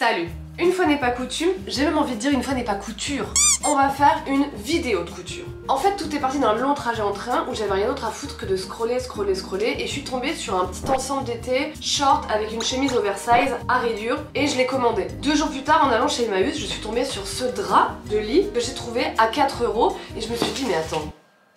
Salut! Une fois n'est pas coutume, j'ai même envie de dire une fois n'est pas couture. On va faire une vidéo de couture. En fait, tout est parti d'un long trajet en train où j'avais rien d'autre à foutre que de scroller et je suis tombée sur un petit ensemble d'été short avec une chemise oversize à rayures et je l'ai commandé. 2 jours plus tard, en allant chez Emmaüs, je suis tombée sur ce drap de lit que j'ai trouvé à 4 € et je me suis dit mais attends,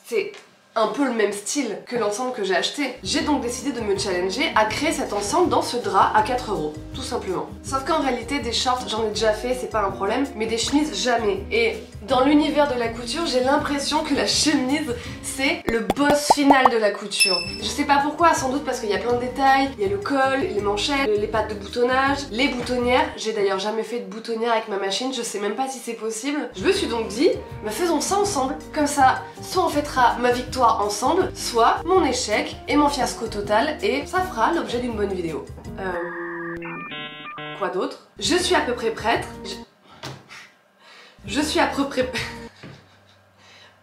c'est un peu le même style que l'ensemble que j'ai acheté. J'ai donc décidé de me challenger à créer cet ensemble dans ce drap à 4 €, tout simplement. Sauf qu'en réalité, des shorts, j'en ai déjà fait, c'est pas un problème, mais des chemises, jamais. Et dans l'univers de la couture, j'ai l'impression que la chemise, c'est le boss final de la couture. Je sais pas pourquoi, sans doute parce qu'il y a plein de détails, il y a le col, les manchettes, les pattes de boutonnage, les boutonnières. J'ai d'ailleurs jamais fait de boutonnière avec ma machine, je sais même pas si c'est possible. Je me suis donc dit, bah faisons ça ensemble. Comme ça, soit on fêtera ma victoire ensemble, soit mon échec et mon fiasco total, et ça fera l'objet d'une bonne vidéo. Quoi d'autre? Je suis à peu près prête. Je suis à peu près...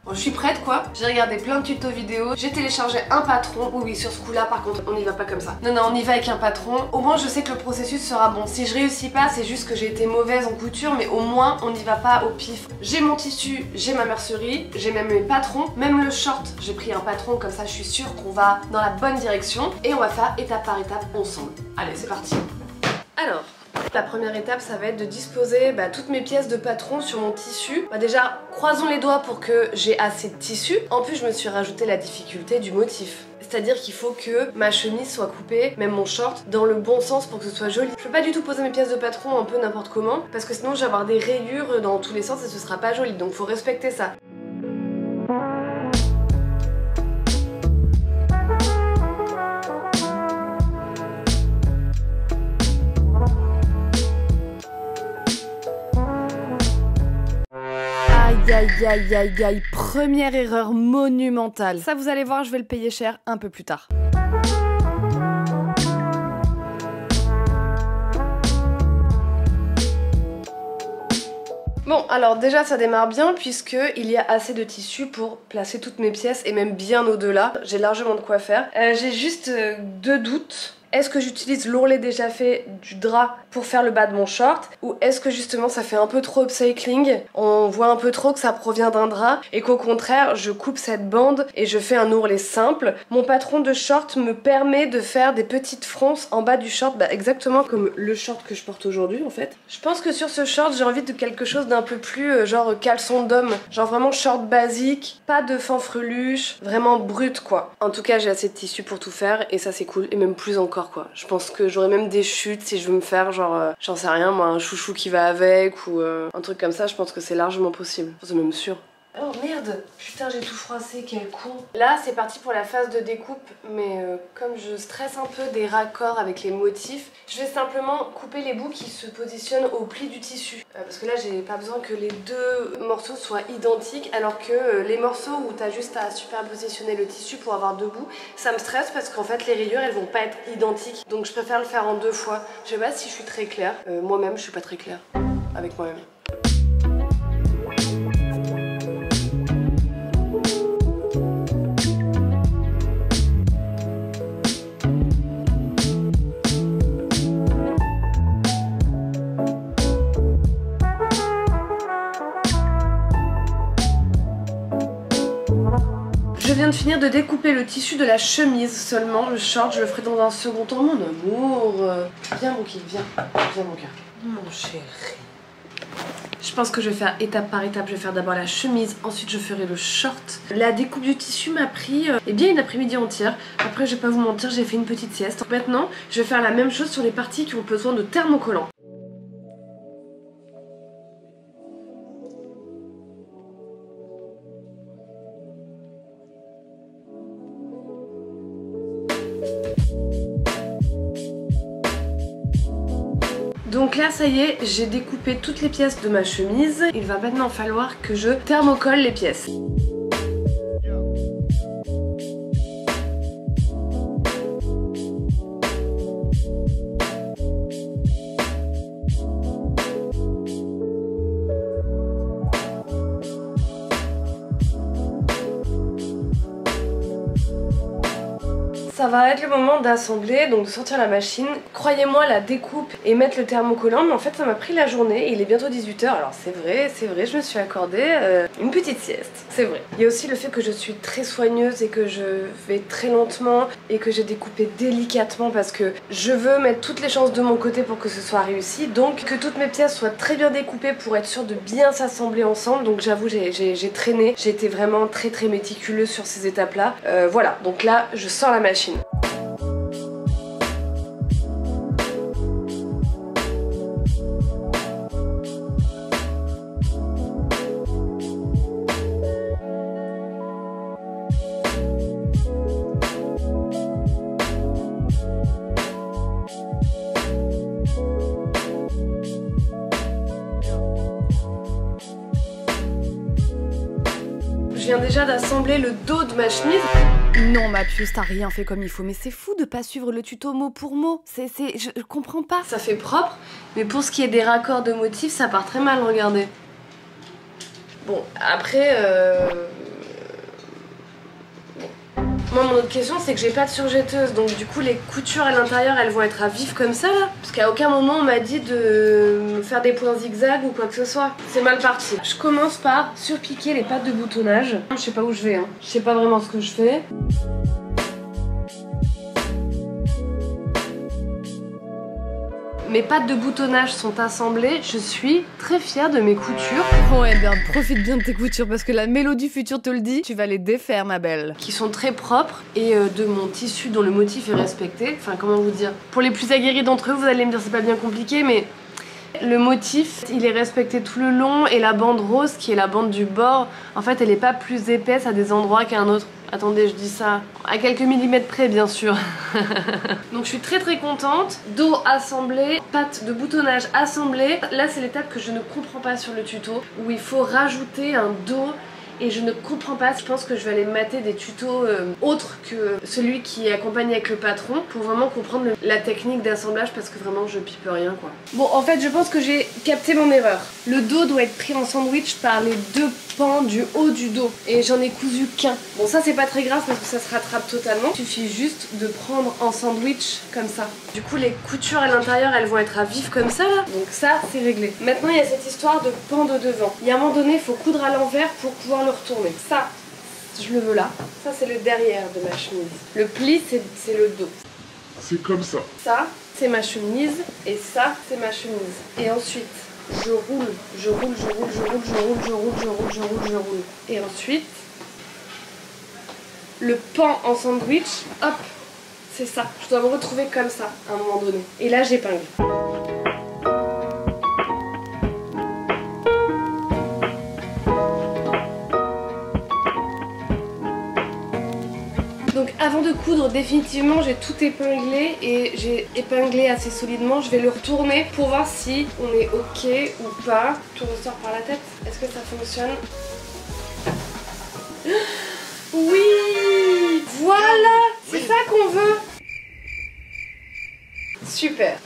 Bon, je suis prête quoi, j'ai regardé plein de tutos vidéo, j'ai téléchargé un patron. Oui, sur ce coup là par contre on n'y va pas comme ça. Non, on y va avec un patron. Au moins je sais que le processus sera bon. Si je réussis pas, c'est juste que j'ai été mauvaise en couture, mais au moins on n'y va pas au pif. J'ai mon tissu, j'ai ma mercerie, j'ai même mes patrons, même le short, j'ai pris un patron, comme ça je suis sûre qu'on va dans la bonne direction. Et on va faire étape par étape ensemble. Allez, c'est parti. Alors, la première étape, ça va être de disposer toutes mes pièces de patron sur mon tissu. Déjà, croisons les doigts pour que j'ai assez de tissu. En plus, je me suis rajouté la difficulté du motif. C'est-à-dire qu'il faut que ma chemise soit coupée, même mon short, dans le bon sens pour que ce soit joli. Je peux pas du tout poser mes pièces de patron un peu n'importe comment, parce que sinon je vais avoir des rayures dans tous les sens et ce sera pas joli. Donc faut respecter ça. Aïe, première erreur monumentale. Ça vous allez voir, je vais le payer cher un peu plus tard. Bon, alors déjà ça démarre bien puisque il y a assez de tissu pour placer toutes mes pièces et même bien au-delà. J'ai largement de quoi faire. J'ai juste 2 doutes. Est-ce que j'utilise l'ourlet déjà fait du drap pour faire le bas de mon short, ou est-ce que justement ça fait un peu trop upcycling, on voit un peu trop que ça provient d'un drap et qu'au contraire je coupe cette bande et je fais un ourlet simple. Mon patron de short me permet de faire des petites fronces en bas du short, exactement comme le short que je porte aujourd'hui en fait. Je pense que sur ce short j'ai envie de quelque chose d'un peu plus genre caleçon d'homme, genre vraiment short basique, pas de fanfreluche, vraiment brut quoi. En tout cas j'ai assez de tissu pour tout faire et ça c'est cool, et même plus encore quoi. Je pense que j'aurais même des chutes si je veux me faire genre, j'en sais rien moi, un chouchou qui va avec ou un truc comme ça. Je pense que c'est largement possible, c'est même sûr. Oh merde, putain j'ai tout froissé, quel con. Là c'est parti pour la phase de découpe, mais comme je stresse un peu des raccords avec les motifs, je vais simplement couper les bouts qui se positionnent au pli du tissu. Parce que là j'ai pas besoin que les 2 morceaux soient identiques, alors que les morceaux où t'as juste à superpositionner le tissu pour avoir 2 bouts, ça me stresse parce qu'en fait les rayures elles vont pas être identiques. Donc je préfère le faire en 2 fois. Je sais pas si je suis très claire, moi-même je suis pas très claire avec moi-même. Je viens de finir de découper le tissu de la chemise seulement, le short je le ferai dans un second temps. Mon amour, viens mon kid, viens mon cœur, mon chéri. Je pense que je vais faire étape par étape, je vais faire d'abord la chemise, ensuite je ferai le short. La découpe du tissu m'a pris bien une après-midi entière. Après je vais pas vous mentir, j'ai fait une petite sieste. Maintenant je vais faire la même chose sur les parties qui ont besoin de thermocollants. Donc là ça y est, j'ai découpé toutes les pièces de ma chemise. Il va maintenant falloir que je thermocolle les pièces. Ça va être le moment d'assembler, donc de sortir la machine. Croyez-moi, la découpe et mettre le thermocollant, mais en fait ça m'a pris la journée et il est bientôt 18 h. Alors c'est vrai, je me suis accordé une petite sieste, c'est vrai. Il y a aussi le fait que je suis très soigneuse et que je vais très lentement et que j'ai découpé délicatement parce que je veux mettre toutes les chances de mon côté pour que ce soit réussi. Donc que toutes mes pièces soient très bien découpées pour être sûre de bien s'assembler ensemble. Donc j'avoue, j'ai traîné, j'ai été vraiment très méticuleuse sur ces étapes-là. Voilà, donc là je sors la machine. Je viens déjà d'assembler le dos de ma chemise. Non ma puce, t'as rien fait comme il faut, mais c'est fou de pas suivre le tuto mot pour mot, je comprends pas. Ça fait propre, mais pour ce qui est des raccords de motifs, ça part très mal, regardez. Bon, après... Moi, mon autre question, c'est que j'ai pas de surjetteuse, donc du coup, les coutures à l'intérieur, elles vont être à vif comme ça, là. Parce qu'à aucun moment, on m'a dit de me faire des points zigzag ou quoi que ce soit. C'est mal parti. Je commence par surpiquer les pattes de boutonnage. Je sais pas où je vais, hein. Je sais pas vraiment ce que je fais. Mes pattes de boutonnage sont assemblées, je suis très fière de mes coutures. Ouais bien, profite bien de tes coutures parce que la mélodie future te le dit, tu vas les défaire ma belle. Qui sont très propres et de mon tissu dont le motif est respecté. Enfin comment vous dire. Pour les plus aguerris d'entre eux, vous allez me dire c'est pas bien compliqué mais... Le motif, il est respecté tout le long et la bande rose, qui est la bande du bord, en fait elle est pas plus épaisse à des endroits qu'à un autre. Attendez, je dis ça à quelques millimètres près bien sûr. Donc je suis très contente. Dos assemblé, pattes de boutonnage assemblées. Là c'est l'étape que je ne comprends pas sur le tuto, où il faut rajouter un dos. Et je ne comprends pas, je pense que je vais aller mater des tutos autres que celui qui est accompagné avec le patron pour vraiment comprendre la technique d'assemblage parce que vraiment je pipe rien quoi. Bon en fait je pense que j'ai capté mon erreur. Le dos doit être pris en sandwich par les deux pans du haut du dos et j'en ai cousu qu'un. Bon ça c'est pas très grave parce que ça se rattrape totalement. Il suffit juste de prendre en sandwich comme ça. Du coup les coutures à l'intérieur elles vont être à vif comme ça là. Donc ça c'est réglé. Maintenant il y a cette histoire de pan de devant. Il y a un moment donné il faut coudre à l'envers pour pouvoir le retourner. Ça, je le veux là. Ça, c'est le derrière de ma chemise. Le pli, c'est le dos. C'est comme ça. Ça, c'est ma chemise. Et ça, c'est ma chemise. Et ensuite, je roule, je roule, je roule, je roule, je roule, je roule, je roule, je roule, je roule. Et ensuite, le pan en sandwich, hop, c'est ça. Je dois me retrouver comme ça à un moment donné. Et là, j'épingle. Donc avant de coudre, définitivement j'ai tout épinglé et j'ai épinglé assez solidement. Je vais le retourner pour voir si on est ok ou pas. Tout ressort par la tête. Est-ce que ça fonctionne? Oui, voilà, c'est ça qu'on veut. Super.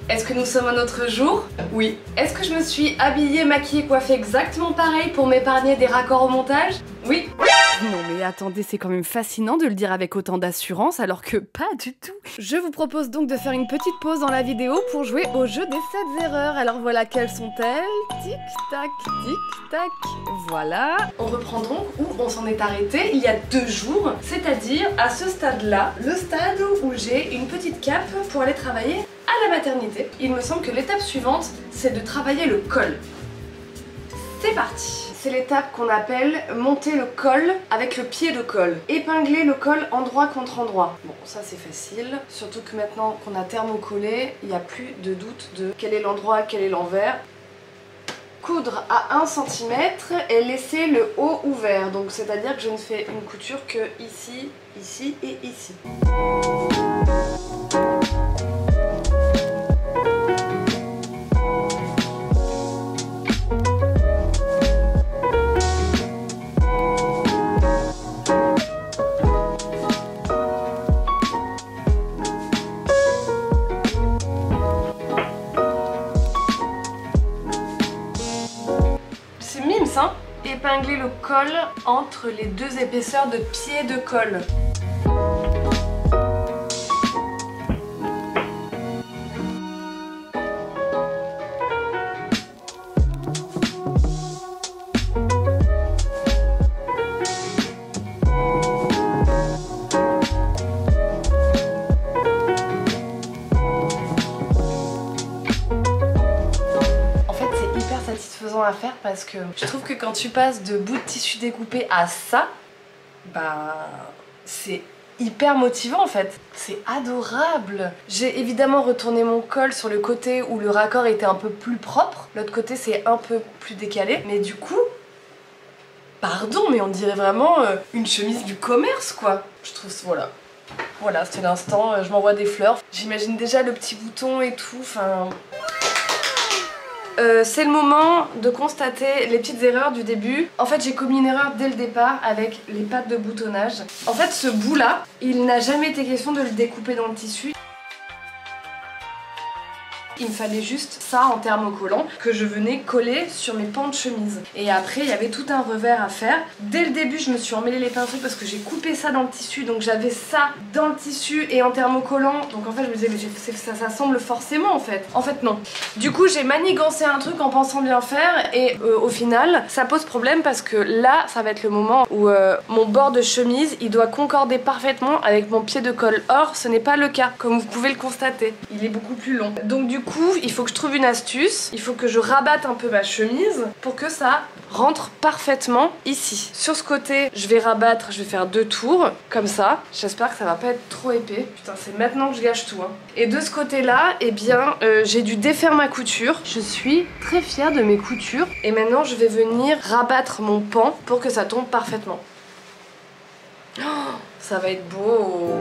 Est-ce que nous sommes un autre jour? Oui. Est-ce que je me suis habillée, maquillée, coiffée exactement pareil pour m'épargner des raccords au montage? Oui. Non mais attendez, c'est quand même fascinant de le dire avec autant d'assurance alors que pas du tout. Je vous propose donc de faire une petite pause dans la vidéo pour jouer au jeu des 7 erreurs. Alors voilà, quelles sont-elles? Tic tac, tic tac, voilà. On reprend donc où on s'en est arrêté il y a 2 jours, c'est-à-dire à ce stade-là, le stade où j'ai une petite cape pour aller travailler à la maternité. Il me semble que l'étape suivante, c'est de travailler le col. C'est parti. C'est l'étape qu'on appelle monter le col avec le pied de colle. Épingler le col endroit contre endroit. Bon, ça c'est facile. Surtout que maintenant qu'on a thermocollé, il n'y a plus de doute de quel est l'endroit, quel est l'envers. Coudre à 1 cm et laisser le haut ouvert. Donc c'est-à-dire que je ne fais une couture que ici, ici et ici. Épingler le col entre les 2 épaisseurs de pied de colle. à faire parce que je trouve que quand tu passes de bout de tissu découpé à ça, bah c'est hyper motivant en fait. C'est adorable. J'ai évidemment retourné mon col sur le côté où le raccord était un peu plus propre. L'autre côté c'est un peu plus décalé. Mais du coup, pardon, mais on dirait vraiment une chemise du commerce quoi. Je trouve ça, voilà. Voilà, c'était l'instant, je m'envoie des fleurs. J'imagine déjà le petit bouton et tout, enfin... c'est le moment de constater les petites erreurs du début. En fait, j'ai commis une erreur dès le départ avec les pattes de boutonnage. En fait, ce bout-là, il n'a jamais été question de le découper dans le tissu. Il me fallait juste ça en thermocollant que je venais coller sur mes pans de chemise. Et après, il y avait tout un revers à faire. Dès le début, je me suis emmêlé les pinceaux parce que j'ai coupé ça dans le tissu. Donc j'avais ça dans le tissu et en thermocollant. Donc en fait, je me disais, mais ça semble forcément en fait. En fait, non. Du coup, j'ai manigancé un truc en pensant bien faire. Et au final, ça pose problème parce que là, ça va être le moment où mon bord de chemise, il doit concorder parfaitement avec mon pied de colle. Or, ce n'est pas le cas, comme vous pouvez le constater. Il est beaucoup plus long. Donc du coup, il faut que je trouve une astuce, il faut que je rabatte un peu ma chemise pour que ça rentre parfaitement ici. Sur ce côté, je vais rabattre, je vais faire 2 tours, comme ça. J'espère que ça va pas être trop épais. Putain, c'est maintenant que je gâche tout. Hein. Et de ce côté-là, eh bien, j'ai dû défaire ma couture. Je suis très fière de mes coutures. Et maintenant, je vais venir rabattre mon pan pour que ça tombe parfaitement. Oh, ça va être beau.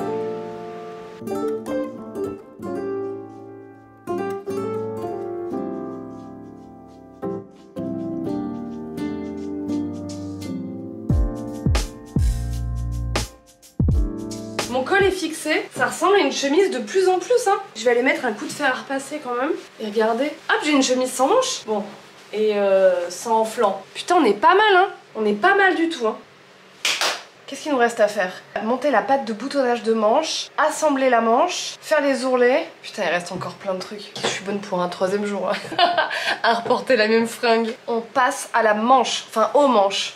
Mon col est fixé, ça ressemble à une chemise de plus en plus hein. Je vais aller mettre un coup de fer à repasser quand même. Et regardez, hop j'ai une chemise sans manches. Bon, et sans flanc. Putain on est pas mal hein, on est pas mal du tout hein. Qu'est-ce qu'il nous reste à faire? Monter la patte de boutonnage de manche, assembler la manche, faire les ourlets. Putain il reste encore plein de trucs. Je suis bonne pour un 3e jour hein. À reporter la même fringue. On passe à la manche, enfin aux manches.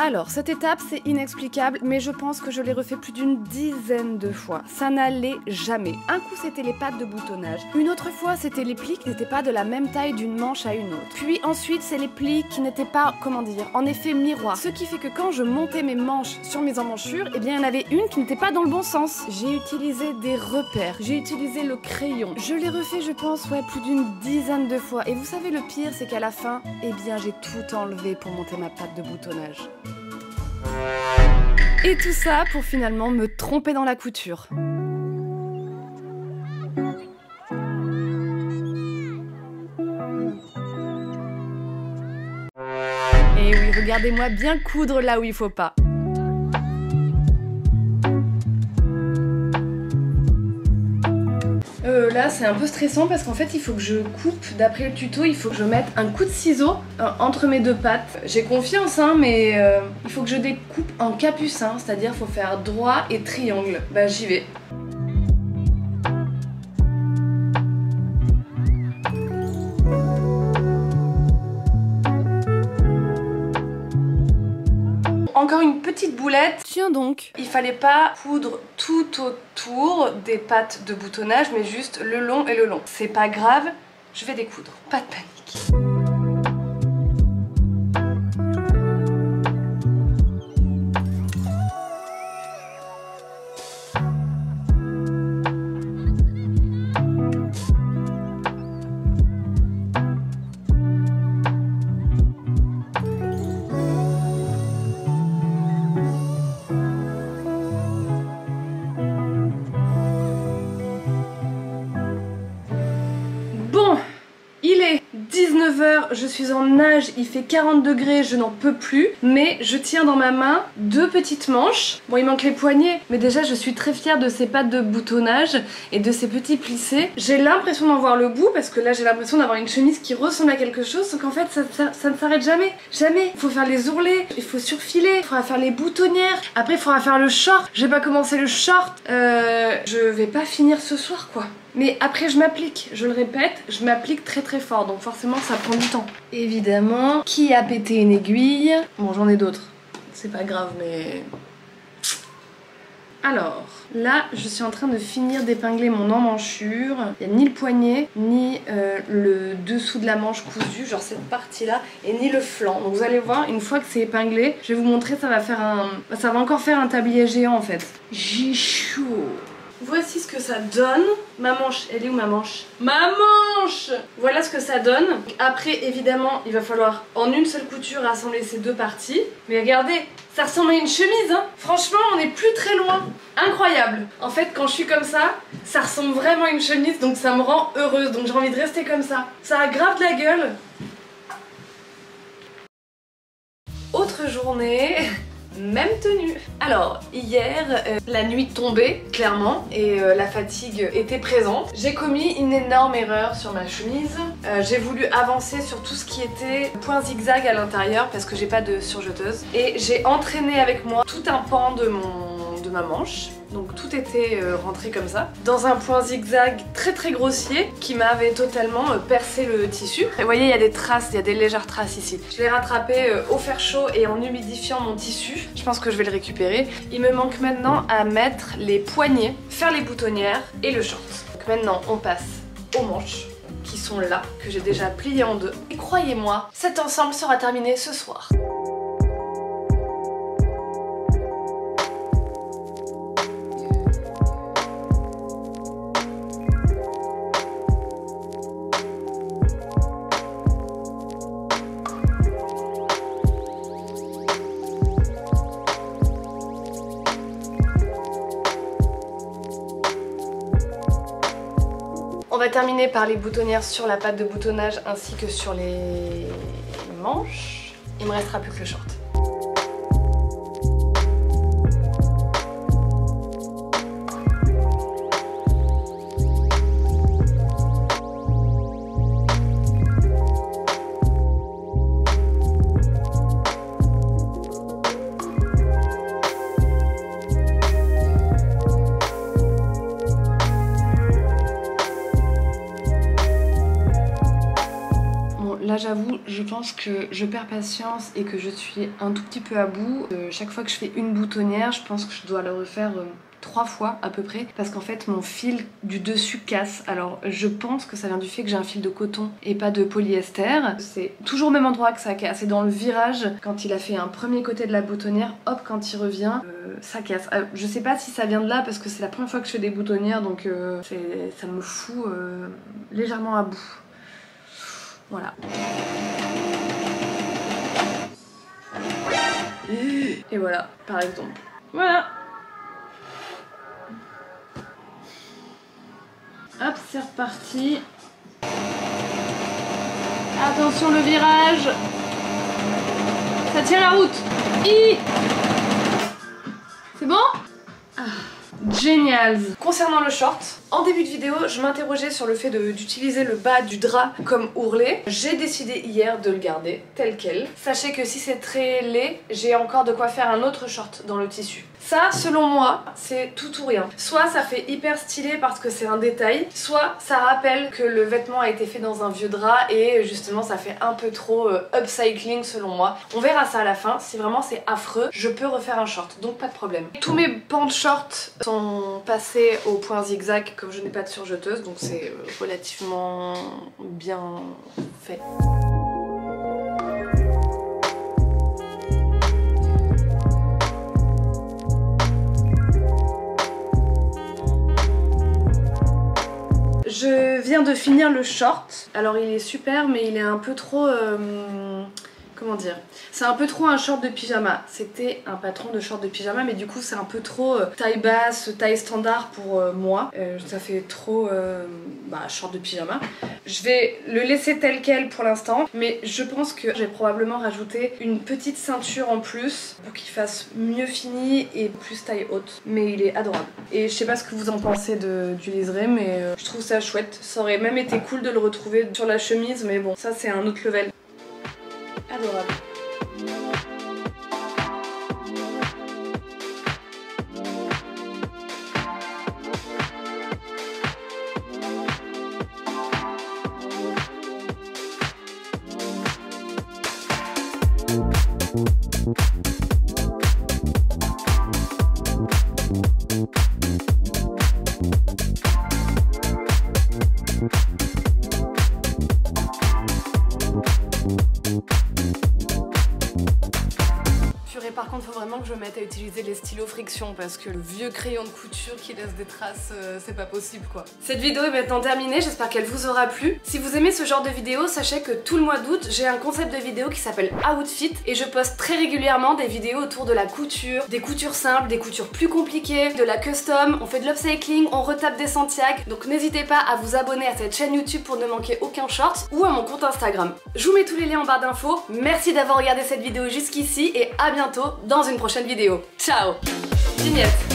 Alors, cette étape, c'est inexplicable, mais je pense que je l'ai refait plus d'une dizaine de fois. Ça n'allait jamais. Un coup, c'était les pattes de boutonnage. Une autre fois, c'était les plis qui n'étaient pas de la même taille d'une manche à une autre. Puis ensuite, c'est les plis qui n'étaient pas, comment dire, en effet miroir. Ce qui fait que quand je montais mes manches sur mes emmanchures, eh bien, il y en avait une qui n'était pas dans le bon sens. J'ai utilisé des repères. J'ai utilisé le crayon. Je l'ai refait, je pense, ouais, plus d'une dizaine de fois. Et vous savez, le pire, c'est qu'à la fin, eh bien, j'ai tout enlevé pour monter ma patte de boutonnage. Et tout ça pour finalement me tromper dans la couture. Et oui, regardez-moi bien coudre là où il faut pas. Là c'est un peu stressant parce qu'en fait il faut que je coupe, d'après le tuto il faut que je mette un coup de ciseau entre mes 2 pattes. J'ai confiance hein mais il faut que je découpe en capucin, c'est-à-dire faut faire droit et triangle. Bah j'y vais. Encore une petite boulette. Tiens donc. Il fallait pas coudre tout autour des pattes de boutonnage, mais juste le long et le long. C'est pas grave, je vais découdre. Pas de panique. Il est 19h, je suis en nage, il fait 40 degrés, je n'en peux plus. Mais je tiens dans ma main 2 petites manches. Bon, il manque les poignets, mais déjà je suis très fière de ces pattes de boutonnage et de ces petits plissés. J'ai l'impression d'en voir le bout parce que là j'ai l'impression d'avoir une chemise qui ressemble à quelque chose. Sauf qu'en fait ça ne s'arrête jamais. Jamais. Il faut faire les ourlets, il faut surfiler, il faudra faire les boutonnières. Après il faudra faire le short. J'ai pas commencé le short. Je vais pas finir ce soir quoi. Mais après je m'applique, je le répète, je m'applique très très fort, donc forcément ça prend du temps. Évidemment, qui a pété une aiguille? Bon j'en ai d'autres, c'est pas grave mais... Alors, là, je suis en train de finir d'épingler mon emmanchure. Il n'y a ni le poignet, ni le dessous de la manche cousu, genre cette partie-là, et ni le flanc. Donc vous allez voir, une fois que c'est épinglé, je vais vous montrer, ça va encore faire un tablier géant en fait. J'ai chaud. Voici ce que ça donne. Ma manche, elle est où ma manche? Ma manche! Voilà ce que ça donne. Après, évidemment, il va falloir en une seule couture assembler ces deux parties. Mais regardez, ça ressemble à une chemise, hein. Franchement, on n'est plus très loin. Incroyable. En fait, quand je suis comme ça ressemble vraiment à une chemise, donc ça me rend heureuse. Donc j'ai envie de rester comme ça. Ça a grave de la gueule. Autre journée... Même tenue. Alors hier la nuit tombait clairement et la fatigue était présente. J'ai commis une énorme erreur sur ma chemise. J'ai voulu avancer sur tout ce qui était point zigzag à l'intérieur parce que j'ai pas de surjeteuse et j'ai entraîné avec moi tout un pan de ma manche. Donc tout était rentré comme ça, dans un point zigzag très grossier qui m'avait totalement percé le tissu. Et vous voyez, il y a des traces, il y a des légères traces ici. Je l'ai rattrapé au fer chaud et en humidifiant mon tissu. Je pense que je vais le récupérer. Il me manque maintenant à mettre les poignets, faire les boutonnières et le short. Donc maintenant on passe aux manches qui sont là, que j'ai déjà pliées en deux. Et croyez-moi, cet ensemble sera terminé ce soir. On va terminer par les boutonnières sur la patte de boutonnage ainsi que sur les manches. Il me restera plus que le short. Là j'avoue, je pense que je perds patience et que je suis un tout petit peu à bout. Chaque fois que je fais une boutonnière, je pense que je dois le refaire 3 fois à peu près parce qu'en fait mon fil du dessus casse. Alors je pense que ça vient du fait que j'ai un fil de coton et pas de polyester. C'est toujours au même endroit que ça casse. C'est dans le virage quand il a fait un premier côté de la boutonnière, hop, quand il revient, ça casse. Je sais pas si ça vient de là parce que c'est la première fois que je fais des boutonnières donc ça me fout légèrement à bout. Voilà. Et voilà, par exemple. Voilà. Hop, c'est reparti. Attention le virage. Ça tient la route. C'est bon? Génial. Concernant le short, en début de vidéo, je m'interrogeais sur le fait d'utiliser le bas du drap comme ourlet. J'ai décidé hier de le garder tel quel. Sachez que si c'est très laid, j'ai encore de quoi faire un autre short dans le tissu. Ça, selon moi, c'est tout ou rien. Soit ça fait hyper stylé parce que c'est un détail, soit ça rappelle que le vêtement a été fait dans un vieux drap et justement ça fait un peu trop upcycling selon moi. On verra ça à la fin. Si vraiment c'est affreux, je peux refaire un short, donc pas de problème. Tous mes pans de short sont passés au point zigzag comme je n'ai pas de surjeteuse, donc c'est relativement bien fait. Je viens de finir le short. Alors il est super mais il est un peu trop... comment dire? C'est un peu trop un short de pyjama. C'était un patron de short de pyjama mais du coup c'est un peu trop taille basse, taille standard pour moi. Ça fait trop short de pyjama. Je vais le laisser tel quel pour l'instant mais je pense que je vais probablement rajouter une petite ceinture en plus pour qu'il fasse mieux fini et plus taille haute. Mais il est adorable. Et je sais pas ce que vous en pensez du liseré mais je trouve ça chouette. Ça aurait même été cool de le retrouver sur la chemise mais bon ça c'est un autre level. Adorable. maintenant que je me mette à utiliser les stylos friction parce que le vieux crayon de couture qui laisse des traces, c'est pas possible quoi. Cette vidéo est maintenant terminée, j'espère qu'elle vous aura plu. Si vous aimez ce genre de vidéo, sachez que tout le mois d'août, j'ai un concept de vidéo qui s'appelle Outfit et je poste très régulièrement des vidéos autour de la couture, des coutures simples, des coutures plus compliquées, de la custom, on fait de l'upcycling, on retape des Santiago, donc n'hésitez pas à vous abonner à cette chaîne YouTube pour ne manquer aucun short ou à mon compte Instagram. Je vous mets tous les liens en barre d'infos, merci d'avoir regardé cette vidéo jusqu'ici et à bientôt dans une prochaine vidéo. Ciao! Vignette.